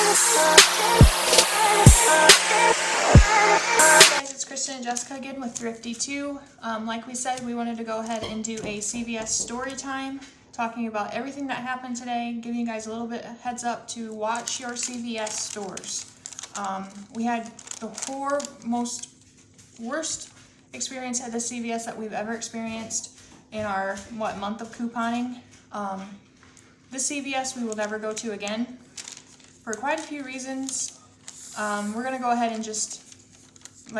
Hey guys, it's Kristen and Jessica again with Thrifty2. Like we said, we wanted to go ahead and do a CVS Story Time, talking about everything that happened today, giving you guys a little bit of heads up to watch your CVS stores. We had the worst experience at the CVS that we've ever experienced in our, month of couponing. This CVS we will never go to again for quite a few reasons. We're going to go ahead and just,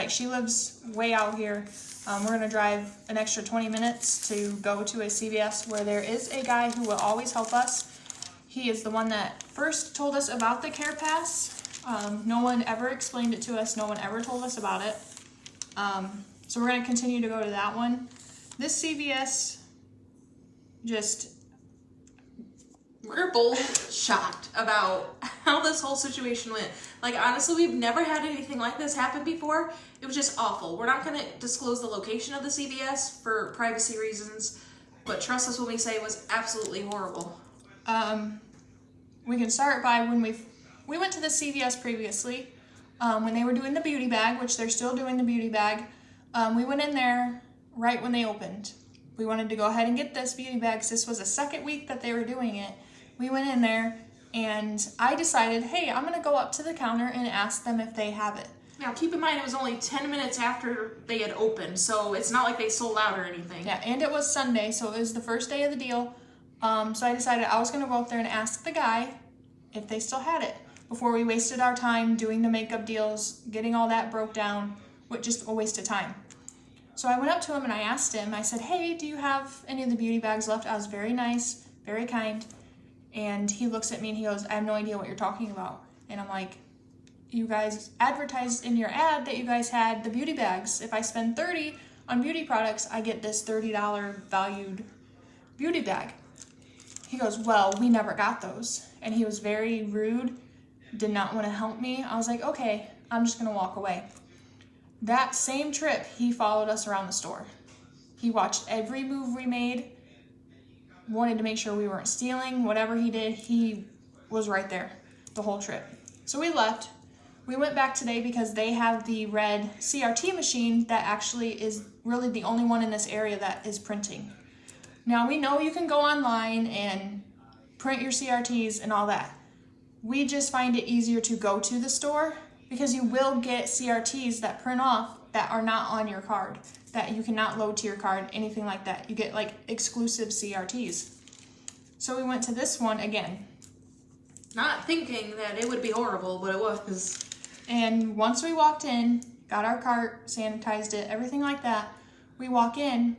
she lives way out here. We're going to drive an extra 20 minutes to go to a CVS where there is a guy who will always help us. He is the one that first told us about the Care Pass. No one ever explained it to us. No one ever told us about it. So we're going to continue to go to that one. This CVS, we're both shocked about how this whole situation went. Honestly, we've never had anything like this happen before. It was just awful. We're not going to disclose the location of the CVS for privacy reasons, but trust us when we say it was absolutely horrible. We can start by when we went to the CVS previously, when they were doing the beauty bag, which they're still doing the beauty bag. We went in there right when they opened. We wanted to go ahead and get this beauty bag because this was the second week that they were doing it. We went in there and I decided, hey, I'm going to go up to the counter and ask them if they have it. Now, keep in mind, it was only 10 minutes after they had opened, so it's not like they sold out or anything. Yeah, and it was Sunday, so it was the first day of the deal. So I decided I was going to go up there and ask the guy if they still had it before we wasted our time doing the makeup deals, getting all that broke down, which just a waste of time. So I went up to him and I asked him, I said, hey, do you have any of the beauty bags left? I was very nice, very kind. And he looks at me and he goes, I have no idea what you're talking about. And I'm like, you guys advertised in your ad that you guys had the beauty bags. If I spend $30 on beauty products, I get this $30 valued beauty bag. He goes, well, we never got those. And he was very rude, did not want to help me. I was like, okay, I'm just going to walk away. That same trip, he followed us around the store. He watched every move we made, wanted to make sure we weren't stealing. Whatever he did, he was right there the whole trip. So we left. We went back today because they have the red CRT machine that actually is really the only one in this area that is printing. Now, we know you can go online and print your CRTs and all that. We just find it easier to go to the store because you will get CRTs that print off that are not on your card, that you cannot load to your card, anything like that. You get exclusive CRTs. So we went to this one again. Not thinking that it would be horrible, but it was. And once we walked in, got our cart, sanitized it, everything like that, we walk in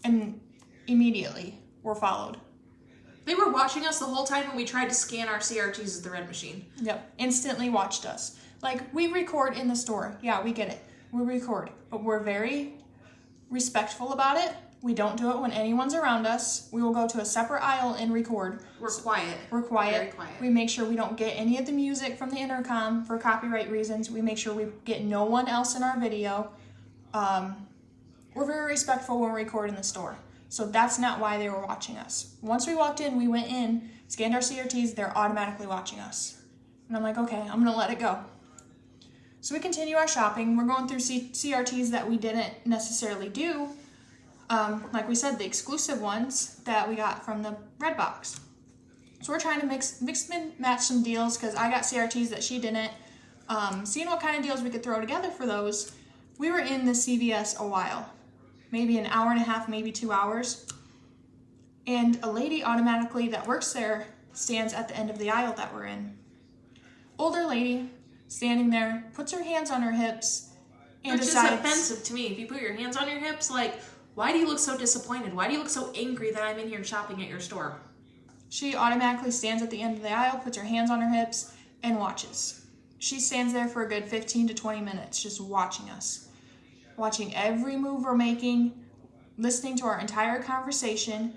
and immediately we're followed. They were watching us the whole time when we tried to scan our CRTs at the red machine. Yep, instantly watched us. We record in the store. Yeah, we get it. We record, but we're very respectful about it. We don't do it when anyone's around us. We will go to a separate aisle and record. We're quiet. We're quiet. Very quiet. We make sure we don't get any of the music from the intercom for copyright reasons. We make sure we get no one else in our video. We're very respectful when we record in the store. So that's not why they were watching us. Once we walked in, we went in, scanned our CRTs, they're automatically watching us. And I'm like, okay, I'm gonna let it go. So we continue our shopping. We're going through CRTs that we didn't necessarily do. Like we said, the exclusive ones that we got from the red box. So we're trying to mix and match some deals because I got CRTs that she didn't. Seeing what kind of deals we could throw together for those. We were in the CVS a while, maybe an hour and a half, maybe 2 hours. And a lady automatically that works there stands at the end of the aisle that we're in. Older lady standing there, puts her hands on her hips, and Which decides... is offensive to me. If you put your hands on your hips, why do you look so disappointed? Why do you look so angry that I'm in here shopping at your store? She automatically stands at the end of the aisle, puts her hands on her hips, and watches. She stands there for a good 15 to 20 minutes just watching us. Watching every move we're making, listening to our entire conversation,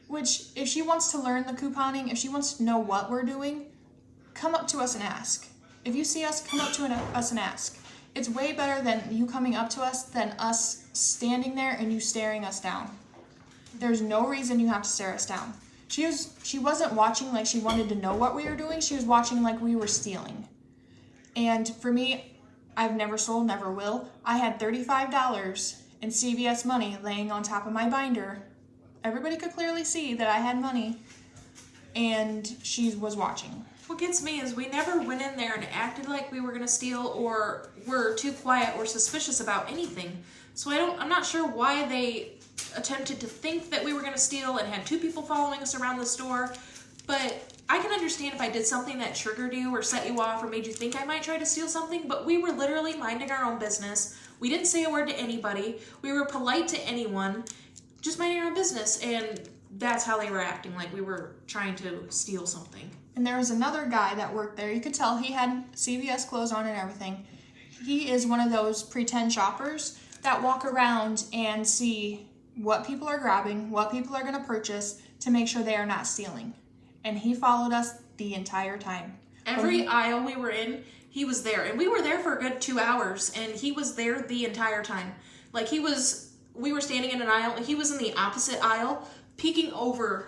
which if she wants to learn the couponing, if she wants to know what we're doing, come up to us and ask. If you see us, come up to us and ask. It's way better than you coming up to us than us standing there and you staring us down. There's no reason you have to stare us down. She wasn't watching like she wanted to know what we were doing. She was watching like we were stealing. And for me, I've never sold, never will. I had $35 in CVS money laying on top of my binder. Everybody could clearly see that I had money, and she was watching. What gets me is we never went in there and acted like we were going to steal or were too quiet or suspicious about anything. So I'm not sure why they attempted to think that we were going to steal and had two people following us around the store. But I can understand if I did something that triggered you or set you off or made you think I might try to steal something, but we were literally minding our own business. We didn't say a word to anybody. We were polite to anyone, just minding our own business, and that's how they were acting, like we were trying to steal something. And there was another guy that worked there. You could tell he had CVS clothes on and everything. He is one of those pretend shoppers that walk around and see what people are grabbing, what people are going to purchase to make sure they are not stealing. And he followed us the entire time. Every aisle we were in, he was there. And we were there for a good 2 hours, and he was there the entire time. Like we were standing in an aisle, and he was in the opposite aisle, peeking over,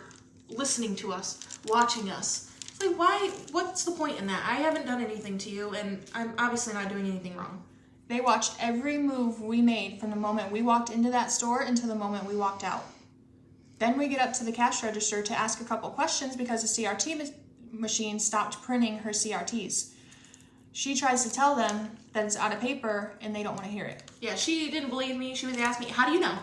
listening to us, watching us. Like, why? What's the point in that? I haven't done anything to you, and I'm obviously not doing anything wrong. They watched every move we made from the moment we walked into that store until the moment we walked out. Then we get up to the cash register to ask a couple questions because the CRT machine stopped printing her CRTs. She tries to tell them that it's out of paper, and they don't want to hear it. Yeah, she didn't believe me. She was asking me, how do you know?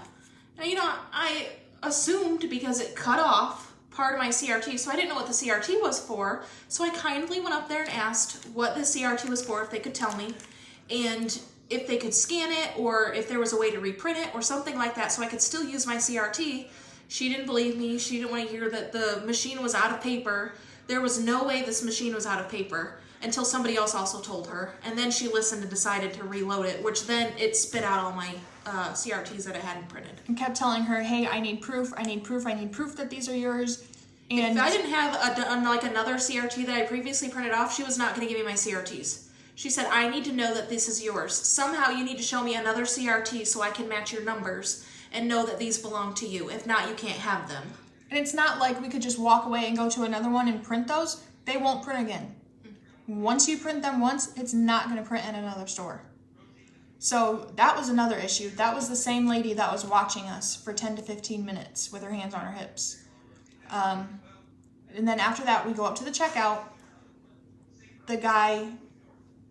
Now, I assumed because it cut off part of my CRT, so I didn't know what the CRT was for, so I kindly went up there and asked what the CRT was for, if they could tell me, and if they could scan it, or if there was a way to reprint it, or something like that, so I could still use my CRT. She didn't believe me. She didn't want to hear that the machine was out of paper. There was no way this machine was out of paper until somebody else also told her, and then she listened and decided to reload it, which then it spit out all my CRTs that it hadn't printed. And kept telling her, hey, I need proof that these are yours. And if I didn't have another CRT that I previously printed off, she was not going to give me my CRTs. She said, I need to know that this is yours. Somehow you need to show me another CRT so I can match your numbers and know that these belong to you. If not, you can't have them. And it's not like we could just walk away and go to another one and print those. They won't print again. Once you print them once, it's not going to print in another store. So that was another issue. That was the same lady that was watching us for 10 to 15 minutes with her hands on her hips. And then after that, we go up to the checkout. The guy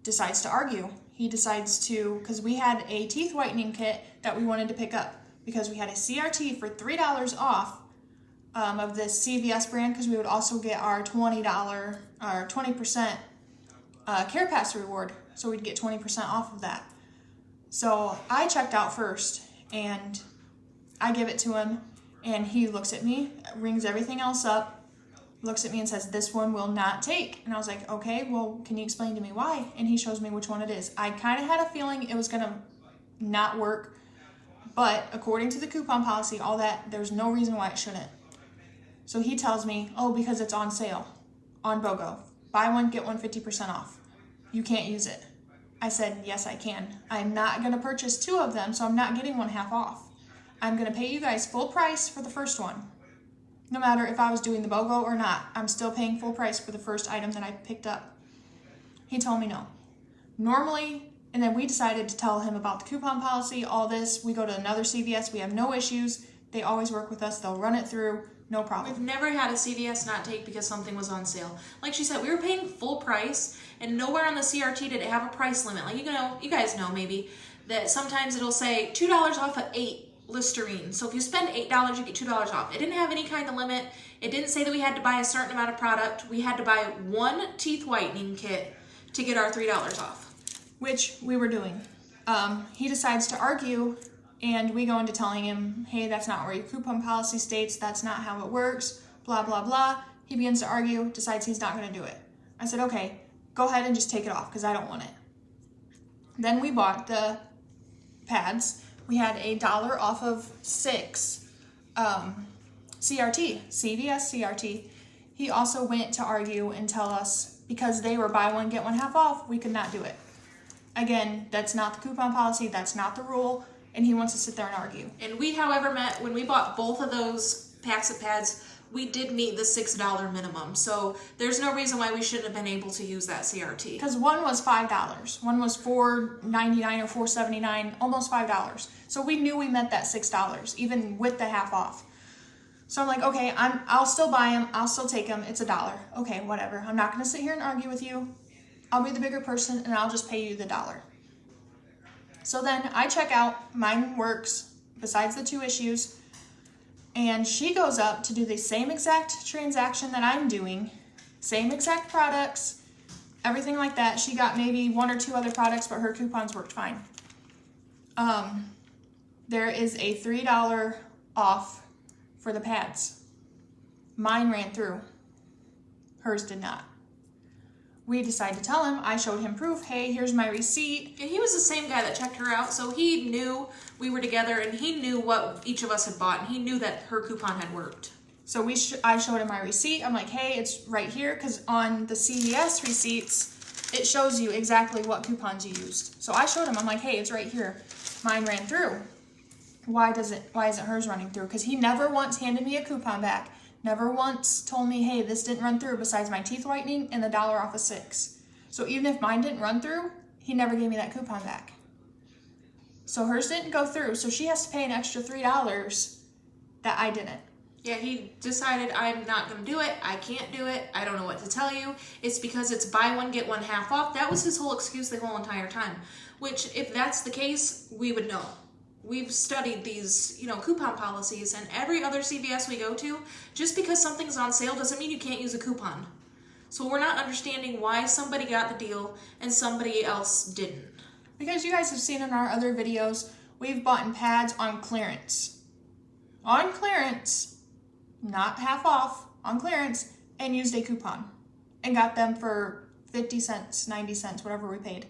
decides to argue. He decides to, because we had a teeth whitening kit that we wanted to pick up because we had a CRT for $3 off of this CVS brand, because we would also get our $20 or 20% Care Pass reward, so we'd get 20% off of that. So I checked out first, and I give it to him, and he looks at me, rings everything else up, looks at me and says, this one will not take. And I was like, okay, well, can you explain to me why? And he shows me which one it is. I kind of had a feeling it was going to not work, but according to the coupon policy, all that, there's no reason why it shouldn't. So he tells me, oh, because it's on sale on BOGO. Buy one, get one 50% off. You can't use it. I said, yes, I can. I'm not going to purchase two of them, so I'm not getting one half off. I'm going to pay you guys full price for the first one. No matter if I was doing the BOGO or not, I'm still paying full price for the first item that I picked up. He told me no. Normally, and then we decided to tell him about the coupon policy, all this. We go to another CVS. We have no issues. They always work with us. They'll run it through. No problem. We've never had a CVS not take because something was on sale. Like she said, we were paying full price, and nowhere on the CRT did it have a price limit. Like, you guys know maybe that sometimes it'll say $2 off of 8 Listerine. So if you spend $8, you get $2 off. It didn't have any kind of limit. It didn't say that we had to buy a certain amount of product. We had to buy one teeth whitening kit to get our $3 off. Which we were doing. He decides to argue, and we go into telling him, hey, that's not where your coupon policy states, that's not how it works, blah, blah, blah. He begins to argue, decides he's not going to do it. I said, okay, go ahead and just take it off, because I don't want it. Then we bought the pads. We had $1 off of 6 CRT, CVS CRT. He also went to argue and tell us, because they were buy one, get one half off, we could not do it. Again, that's not the coupon policy, that's not the rule, and he wants to sit there and argue. And we, however, met when we bought both of those packs of pads, we did meet the $6 minimum. So there's no reason why we shouldn't have been able to use that CRT. Because one was $5, one was $4.99 or $4.79, almost $5. So we knew we met that $6, even with the half off. So I'm like, okay, I'll still buy them, I'll still take them, it's $1. Okay, whatever. I'm not gonna sit here and argue with you. I'll be the bigger person and I'll just pay you the $1. So then I check out, mine works, besides the 2 issues, and she goes up to do the same exact transaction that I'm doing, same exact products, everything like that. She got maybe 1 or 2 other products, but her coupons worked fine. There is a $3 off for the pads. Mine ran through. Hers did not. We decided to tell him. I showed him proof. Hey, here's my receipt. And he was the same guy that checked her out, so he knew we were together, and he knew what each of us had bought, and he knew that her coupon had worked. So I showed him my receipt. I'm like, hey, it's right here, because on the CVS receipts, it shows you exactly what coupons you used. So I showed him. I'm like, hey, it's right here. Mine ran through. Why isn't hers running through? Because he never once handed me a coupon back. Never once told me, hey, this didn't run through besides my teeth whitening and the $1 off of 6. So even if mine didn't run through, he never gave me that coupon back. So hers didn't go through, so she has to pay an extra $3 that I didn't. Yeah, he decided, I'm not going to do it. I can't do it. I don't know what to tell you. It's because it's buy one, get one half off. That was his whole excuse the whole entire time. Which, if that's the case, we would know. We've studied these, coupon policies, and every other CVS we go to, just because something's on sale doesn't mean you can't use a coupon. So we're not understanding why somebody got the deal and somebody else didn't. Because you guys have seen in our other videos, we've bought pads on clearance. On clearance, not half off, on clearance, and used a coupon. And got them for 50 cents, 90 cents, whatever we paid,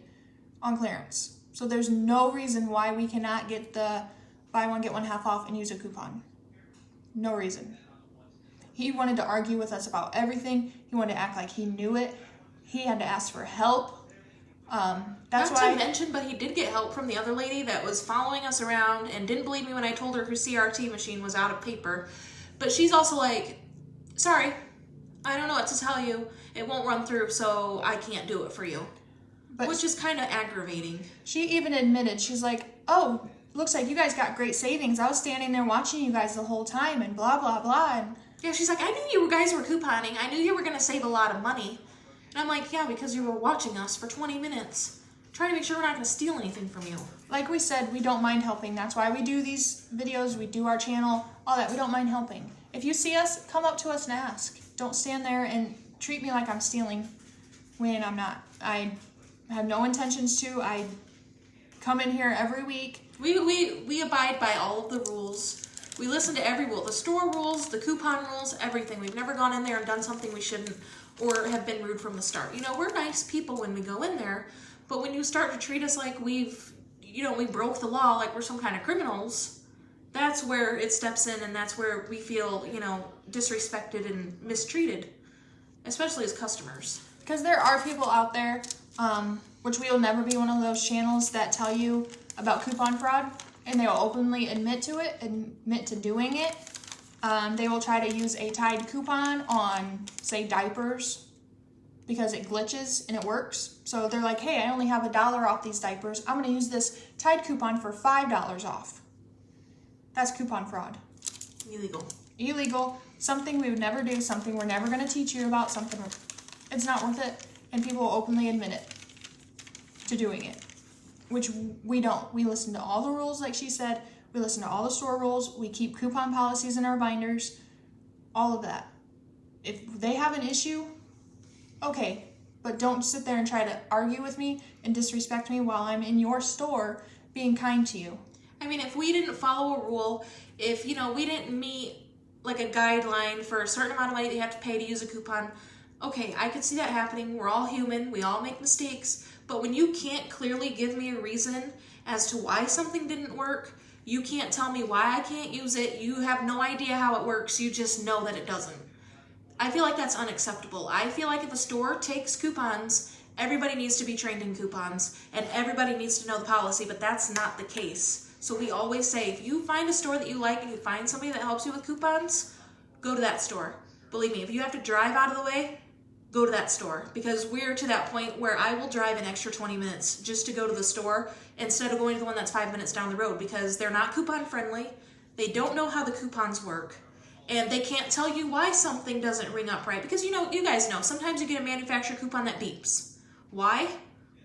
on clearance. So there's no reason why we cannot get the buy one, get one half off and use a coupon. No reason. He wanted to argue with us about everything. He wanted to act like he knew it. He had to ask for help. That's Not why. to mention, but he did get help from the other lady that was following us around and didn't believe me when I told her CRT machine was out of paper. But she's also like, sorry, I don't know what to tell you. It won't run through, so I can't do it for you. Which is kind of aggravating. She even admitted, she's like, oh, looks like you guys got great savings. I was standing there watching you guys the whole time and blah, blah, blah. And yeah, she's like, I knew you guys were couponing. I knew you were going to save a lot of money. And I'm like, yeah, because you were watching us for 20 minutes. Trying to make sure we're not going to steal anything from you. Like we said, we don't mind helping. That's why we do these videos. We do our channel, all that. We don't mind helping. If you see us, come up to us and ask. Don't stand there and treat me like I'm stealing when I'm not. I have no intentions to. I come in here every week. We abide by all of the rules. We listen to every rule. The store rules, the coupon rules, everything. We've never gone in there and done something we shouldn't or have been rude from the start. We're nice people when we go in there, but when you start to treat us like we broke the law, like we're some kind of criminals, that's where it steps in, and that's where we feel, disrespected and mistreated, especially as customers. Because there are people out there, which we will never be one of those channels that tell you about coupon fraud, and they will openly admit to it, admit to doing it. They will try to use a Tide coupon on, say, diapers, because it glitches and it works. So they're like, hey, I only have $1 off these diapers. I'm going to use this Tide coupon for $5 off. That's coupon fraud. Illegal. Something we would never do, something we're never going to teach you about, something it's not worth it, and people will openly admit it to doing it, which we don't. We listen to all the rules, like she said. We listen to all the store rules. We keep coupon policies in our binders, all of that. If they have an issue, okay, but don't sit there and try to argue with me and disrespect me while I'm in your store being kind to you. I mean, if we didn't follow a rule, if, we didn't meet like a guideline for a certain amount of money that you have to pay to use a coupon, okay, I could see that happening. We're all human. We all make mistakes. But when you can't clearly give me a reason as to why something didn't work, you can't tell me why I can't use it. You have no idea how it works. You just know that it doesn't. I feel like that's unacceptable. I feel like if a store takes coupons, everybody needs to be trained in coupons and everybody needs to know the policy, but that's not the case. So we always say, if you find a store that you like and you find somebody that helps you with coupons, go to that store. Believe me, if you have to drive out of the way, go to that store, because we're to that point where I will drive an extra 20 minutes just to go to the store instead of going to the one that's 5 minutes down the road, because they're not coupon friendly. They don't know how the coupons work, and they can't tell you why something doesn't ring up right, because you guys know, sometimes you get a manufacturer coupon that beeps. Why?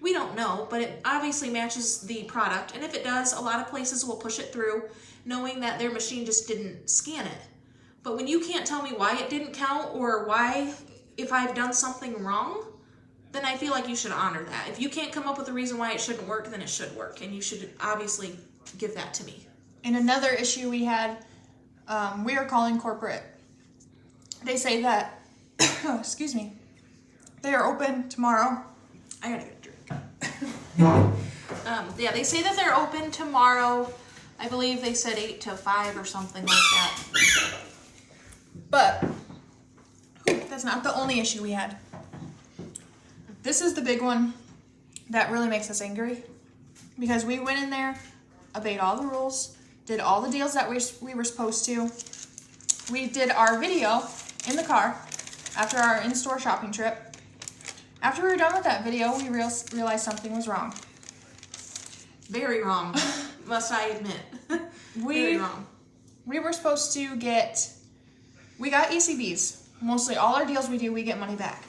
We don't know, but it obviously matches the product, and if it does, a lot of places will push it through knowing that their machine just didn't scan it. But when you can't tell me why it didn't count, or why, if I've done something wrong, then I feel like you should honor that. If you can't come up with a reason why it shouldn't work, then it should work, and you should obviously give that to me. And another issue we had, we are calling corporate. They say that, excuse me, they are open tomorrow. I gotta get a drink. Yeah, they say that they're open tomorrow. I believe they said 8 to 5 or something like that. But that's not the only issue we had. This is the big one that really makes us angry, because we went in there, obeyed all the rules, did all the deals that we were supposed to. We did our video in the car after our in-store shopping trip. After we were done with that video, we realized something was wrong. Very wrong, must I admit. Very wrong. We were supposed to we got ECBs. Mostly all our deals we do, we get money back.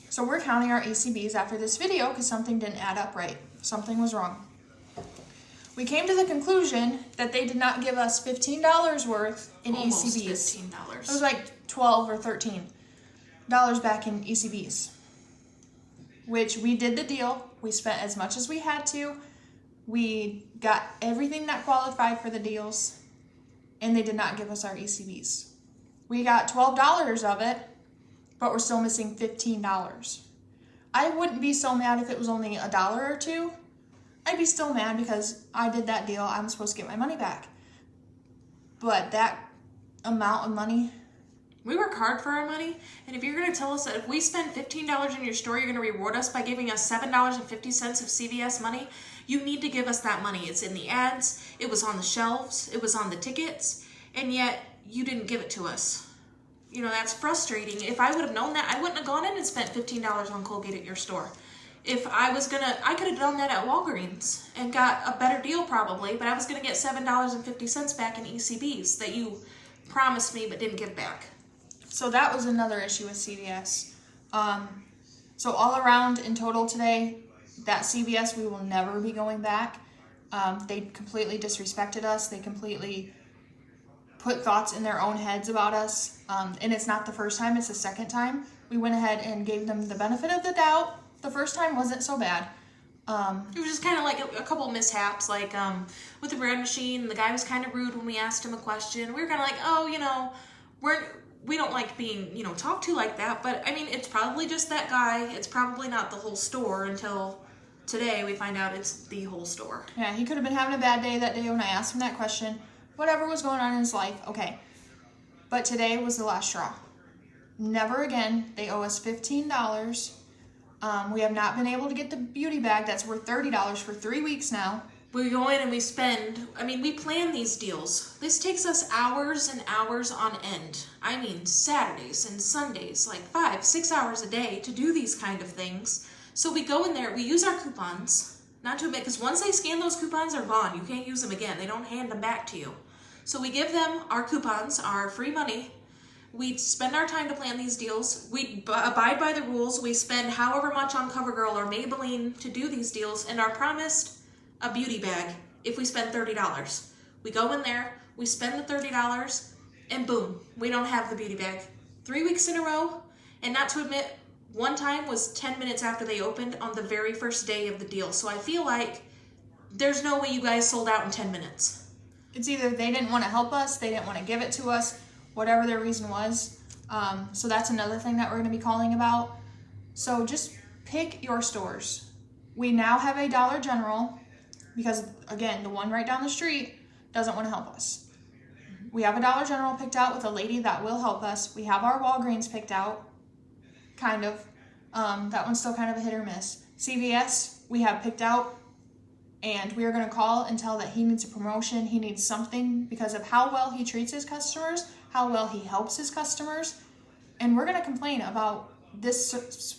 So we're counting our ECBs after this video because something didn't add up right. Something was wrong. We came to the conclusion that they did not give us $15 worth in Almost ECBs. $15. It was like $12 or $13 back in ECBs. Which we did the deal. We spent as much as we had to. We got everything that qualified for the deals, and they did not give us our ECBs. We got $12 of it, but we're still missing $15. I wouldn't be so mad if it was only $1 or $2. I'd be still mad because I did that deal. I'm supposed to get my money back. But that amount of money... We work hard for our money, and if you're going to tell us that if we spend $15 in your store, you're going to reward us by giving us $7.50 of CVS money, you need to give us that money. It's in the ads, it was on the shelves, it was on the tickets, and yet you didn't give it to us. That's frustrating. If I would have known that, I wouldn't have gone in and spent $15 on Colgate at your store. If I could have done that at Walgreens and got a better deal probably, but I was going to get $7.50 back in ECBs that you promised me but didn't give back. So that was another issue with CVS. So all around in total today, that CVS, we will never be going back. They completely disrespected us. They completely put thoughts in their own heads about us. And it's not the first time, it's the second time. We went ahead and gave them the benefit of the doubt. The first time wasn't so bad. It was just kind of like a couple mishaps, like with the bread machine. The guy was kind of rude when we asked him a question. We were kind of like, oh, we don't like being, talked to like that. But, I mean, it's probably just that guy. It's probably not the whole store until today we find out it's the whole store. Yeah, he could have been having a bad day that day when I asked him that question. Whatever was going on in his life, okay. But today was the last straw. Never again. They owe us $15. We have not been able to get the beauty bag that's worth $30 for 3 weeks now. We go in and we we plan these deals. This takes us hours and hours on end. I mean, Saturdays and Sundays, like 5-6 hours a day to do these kind of things. So we go in there, we use our coupons, not to admit, because once they scan those coupons, they're gone. You can't use them again. They don't hand them back to you. So we give them our coupons, our free money. We spend our time to plan these deals. We abide by the rules. We spend however much on CoverGirl or Maybelline to do these deals and are promised a beauty bag if we spend $30. We go in there, we spend the $30, and boom, we don't have the beauty bag. 3 weeks in a row, and not to admit, one time was 10 minutes after they opened on the very first day of the deal. So I feel like there's no way you guys sold out in 10 minutes. It's either they didn't want to help us, they didn't want to give it to us, whatever their reason was. So that's another thing that we're going to be calling about. So just pick your stores. We now have a Dollar General because, again, the one right down the street doesn't want to help us. We have a Dollar General picked out with a lady that will help us. We have our Walgreens picked out, kind of. That one's still kind of a hit or miss. CVS, we have picked out, and we are going to call and tell that he needs a promotion. He needs something because of how well he treats his customers. how well he helps his customers, and we're going to complain about this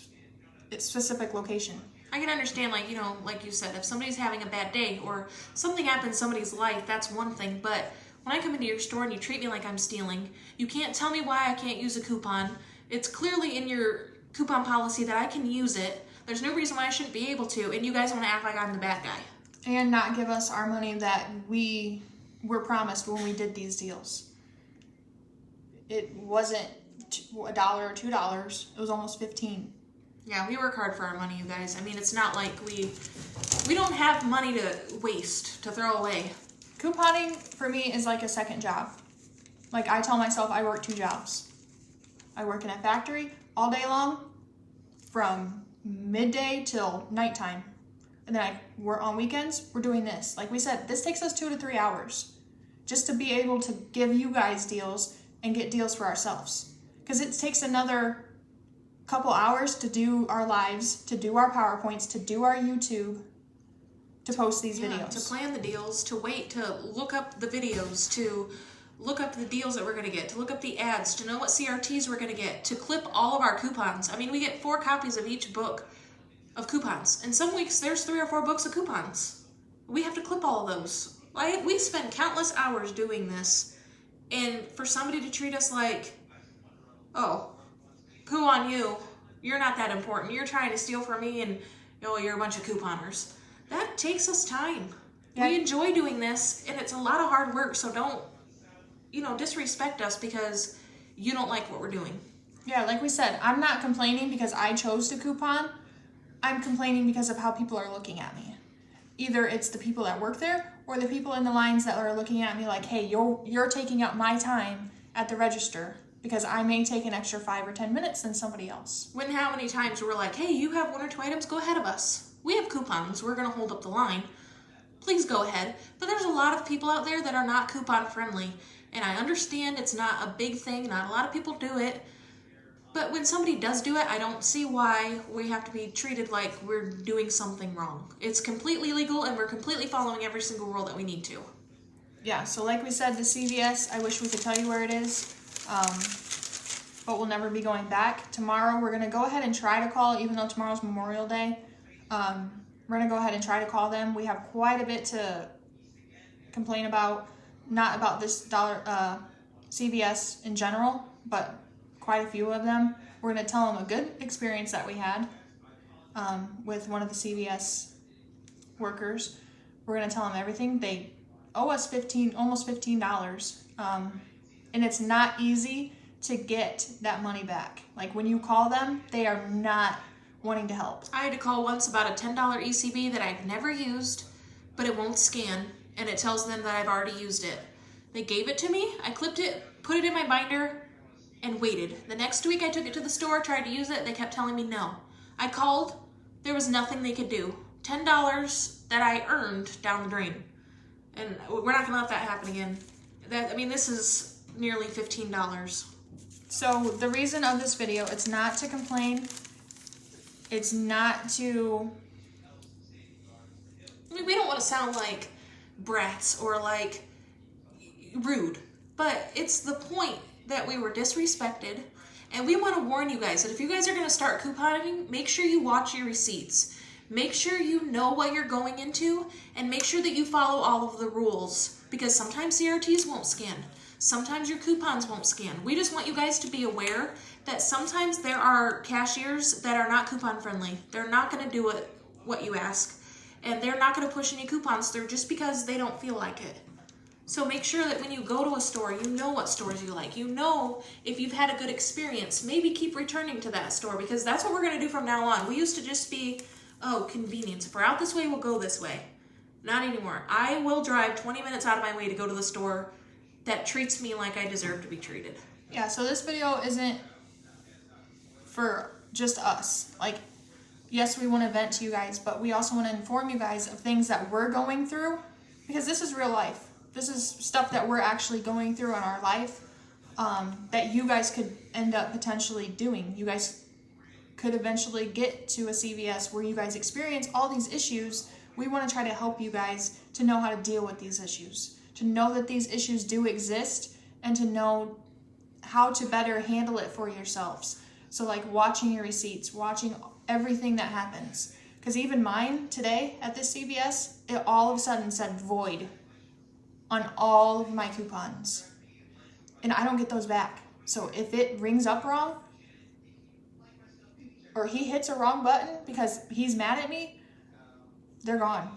specific location. I can understand, like, you know, like you said, if somebody's having a bad day or something happens in somebody's life, that's one thing. But when I come into your store and you treat me like I'm stealing, you can't tell me why I can't use a coupon. It's clearly in your coupon policy that I can use it. There's no reason why I shouldn't be able to, and you guys want to act like I'm the bad guy. And not give us our money that we were promised when we did these deals. It wasn't $1 or $2. It was almost $15. Yeah, we work hard for our money, you guys. I mean, it's not like we don't have money to waste, to throw away. Couponing for me is like a second job. Like, I tell myself I work 2 jobs. I work in a factory all day long from midday till nighttime. And then we're on weekends, we're doing this. Like we said, this takes us 2 to 3 hours just to be able to give you guys deals and get deals for ourselves. Because it takes another couple hours to do our lives, to do our PowerPoints, to do our YouTube, to post these videos. To plan the deals, to wait, to look up the videos, to look up the deals that we're going to get, to look up the ads, to know what CRTs we're going to get, to clip all of our coupons. I mean, we get 4 copies of each book of coupons. And some weeks there's 3 or 4 books of coupons. We have to clip all of those. We spend countless hours doing this. And for somebody to treat us like, oh, poo on you, you're not that important. You're trying to steal from me and, oh, you're a bunch of couponers. That takes us time. Yeah. We enjoy doing this, and it's a lot of hard work, so don't, disrespect us because you don't like what we're doing. Yeah, like we said, I'm not complaining because I chose to coupon. I'm complaining because of how people are looking at me. Either it's the people that work there or the people in the lines that are looking at me like, hey, you're taking up my time at the register because I may take an extra 5 or 10 minutes than somebody else. When how many times we're like, hey, you have 1 or 2 items, go ahead of us. We have coupons. We're going to hold up the line. Please go ahead. But there's a lot of people out there that are not coupon friendly. And I understand it's not a big thing. Not a lot of people do it. But when somebody does do it, I don't see why we have to be treated like we're doing something wrong. It's completely legal, and we're completely following every single rule that we need to. Yeah, so like we said, the CVS, I wish we could tell you where it is, but we'll never be going back. Tomorrow, we're going to go ahead and try to call, even though tomorrow's Memorial Day. We're going to go ahead and try to call them. We have quite a bit to complain about, not about this CVS in general, but quite a few of them. We're going to tell them a good experience that we had with one of the CVS workers. We're going to tell them everything. They owe us almost $15, and it's not easy to get that money back. Like, when you call them, they are not wanting to help. I had to call once about a $10 ECB that I've never used, but it won't scan, and it tells them that I've already used it. They gave it to me, I clipped it, put it in my binder, and waited. The next week I took it to the store, tried to use it, they kept telling me no. I called, there was nothing they could do. $10 that I earned down the drain. And we're not gonna let that happen again. This is nearly $15. So the reason of this video, it's not to complain. It's not to... we don't want to sound like brats or like rude, but it's the point that we were disrespected, and we want to warn you guys that if you guys are going to start couponing, make sure you watch your receipts. Make sure you know what you're going into, and make sure that you follow all of the rules, because sometimes CRTs won't scan. Sometimes your coupons won't scan. We just want you guys to be aware that sometimes there are cashiers that are not coupon friendly. They're not going to do what you ask, and they're not going to push any coupons through just because they don't feel like it. So make sure that when you go to a store, you know what stores you like. You know if you've had a good experience. Maybe keep returning to that store, because that's what we're going to do from now on. We used to just be, oh, convenience. If we're out this way, we'll go this way. Not anymore. I will drive 20 minutes out of my way to go to the store that treats me like I deserve to be treated. Yeah, so this video isn't for just us. Like, yes, we want to vent to you guys, but we also want to inform you guys of things that we're going through, because this is real life. This is stuff that we're actually going through in our life, that you guys could end up potentially doing. You guys could eventually get to a CVS where you guys experience all these issues. We want to try to help you guys to know how to deal with these issues, to know that these issues do exist, and to know how to better handle it for yourselves. So like watching your receipts, watching everything that happens. Because even mine today at this CVS, it all of a sudden said void on all of my coupons. And I don't get those back. So if it rings up wrong, or he hits a wrong button because he's mad at me, they're gone.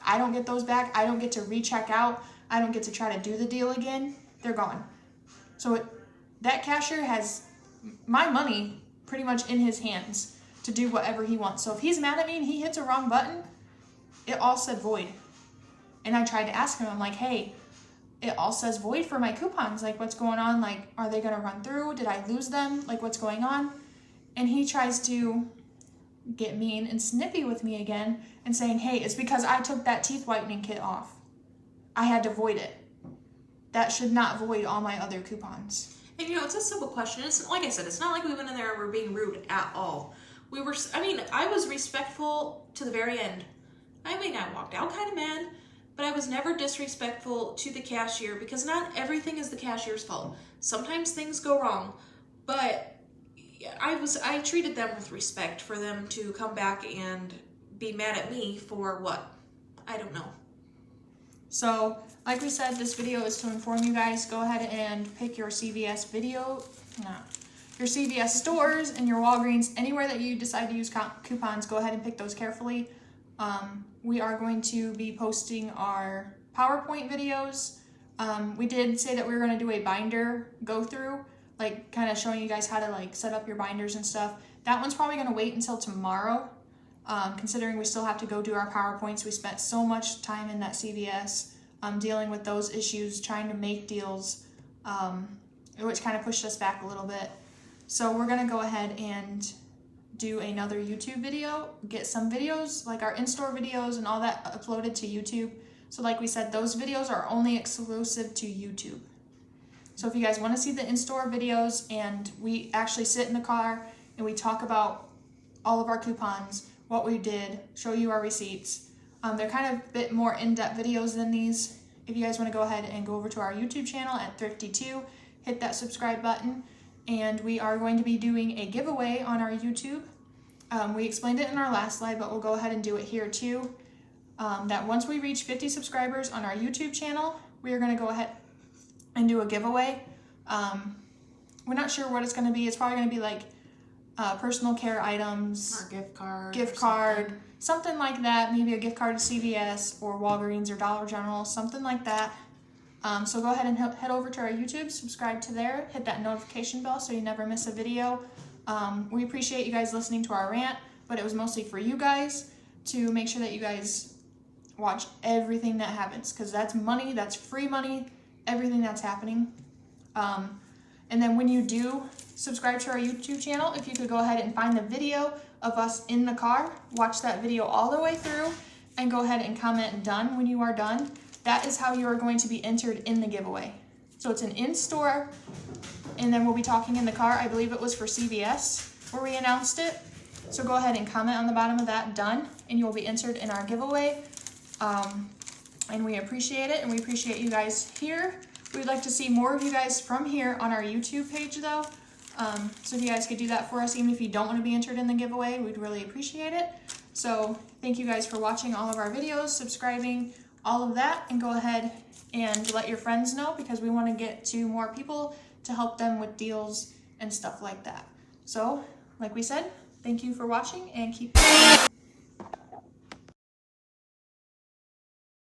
I don't get those back. I don't get to recheck out. I don't get to try to do the deal again. They're gone. So that cashier has my money pretty much in his hands to do whatever he wants. So if he's mad at me and he hits a wrong button, it all said void. And I tried to ask him, I'm like, hey, it all says void for my coupons. Like, what's going on? Like, are they going to run through? Did I lose them? Like, what's going on? And he tries to get mean and snippy with me again and saying, hey, it's because I took that teeth whitening kit off. I had to void it. That should not void all my other coupons. And it's a simple question. It's like I said, it's not like we went in there and were being rude at all. I was respectful to the very end. I walked out kind of mad, but I was never disrespectful to the cashier because not everything is the cashier's fault. Sometimes things go wrong, but I treated them with respect for them to come back and be mad at me for what? I don't know. So, like we said, this video is to inform you guys. Go ahead and pick your CVS your CVS stores and your Walgreens, anywhere that you decide to use coupons, go ahead and pick those carefully. We are going to be posting our PowerPoint videos. We did say that we were going to do a binder go through, like kind of showing you guys how to like set up your binders and stuff. That one's probably going to wait until tomorrow, considering we still have to go do our PowerPoints. We spent so much time in that CVS dealing with those issues, trying to make deals, which kind of pushed us back a little bit. So we're going to go ahead and do another YouTube video, get some videos, like our in-store videos and all that uploaded to YouTube. So like we said, those videos are only exclusive to YouTube. So if you guys want to see the in-store videos and we actually sit in the car and we talk about all of our coupons, what we did, show you our receipts. They're kind of a bit more in-depth videos than these. If you guys want to go ahead and go over to our YouTube channel at Thrifty2, hit that subscribe button. And we are going to be doing a giveaway on our YouTube. We explained it in our last slide, but we'll go ahead and do it here too. That once we reach 50 subscribers on our YouTube channel, we are going to go ahead and do a giveaway. We're not sure what it's going to be. It's probably going to be like personal care items. Or gift card, something like that. Maybe a gift card to CVS or Walgreens or Dollar General, something like that. So go ahead and head over to our YouTube, subscribe to there, hit that notification bell so you never miss a video. We appreciate you guys listening to our rant, but it was mostly for you guys to make sure that you guys watch everything that happens, because that's money, that's free money, everything that's happening. And then when you do subscribe to our YouTube channel, if you could go ahead and find the video of us in the car, watch that video all the way through, and go ahead and comment done when you are done. That is how you are going to be entered in the giveaway. So it's an in-store, and then we'll be talking in the car. I believe it was for CVS where we announced it. So go ahead and comment on the bottom of that, done, and you'll be entered in our giveaway. And we appreciate it, and we appreciate you guys here. We'd like to see more of you guys from here on our YouTube page though. So if you guys could do that for us, even if you don't want to be entered in the giveaway, we'd really appreciate it. So thank you guys for watching all of our videos, subscribing, all of that, and go ahead and let your friends know, because we want to get to more people to help them with deals and stuff like that. So like we said, thank you for watching and keep